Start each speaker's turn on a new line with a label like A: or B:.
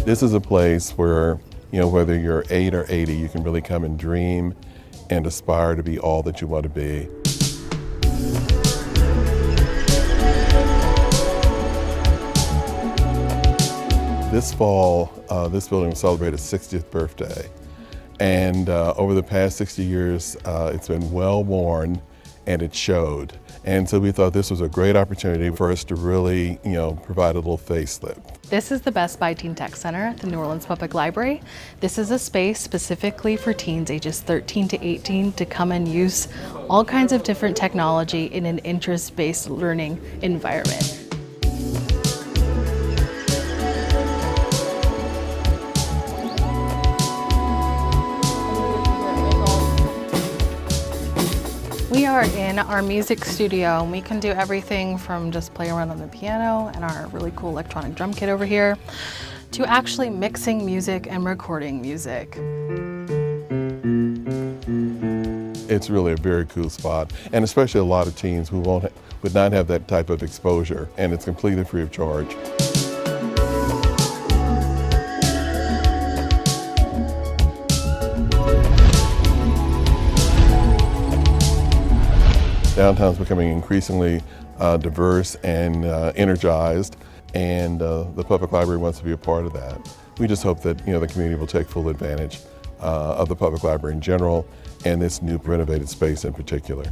A: This is a place where, whether you're 8 or 80, you can really come and dream and aspire to be all that you want to be. This fall, this building will celebrate its 60th birthday. And over the past 60 years, it's been well worn and it showed. And so we thought this was a great opportunity for us to really, provide a little facelift.
B: This is the Best Buy Teen Tech Center at the New Orleans Public Library. This is a space specifically for teens ages 13 to 18 to come and use all kinds of different technology in an interest-based learning environment. We are in our music studio, and we can do everything from just play around on the piano and our really cool electronic drum kit over here, to actually mixing music and recording music.
A: It's really a very cool spot, and especially a lot of teens who would not have that type of exposure, and it's completely free of charge. Downtown is becoming increasingly diverse and energized, and the public library wants to be a part of that. We just hope that the community will take full advantage of the public library in general and this new renovated space in particular.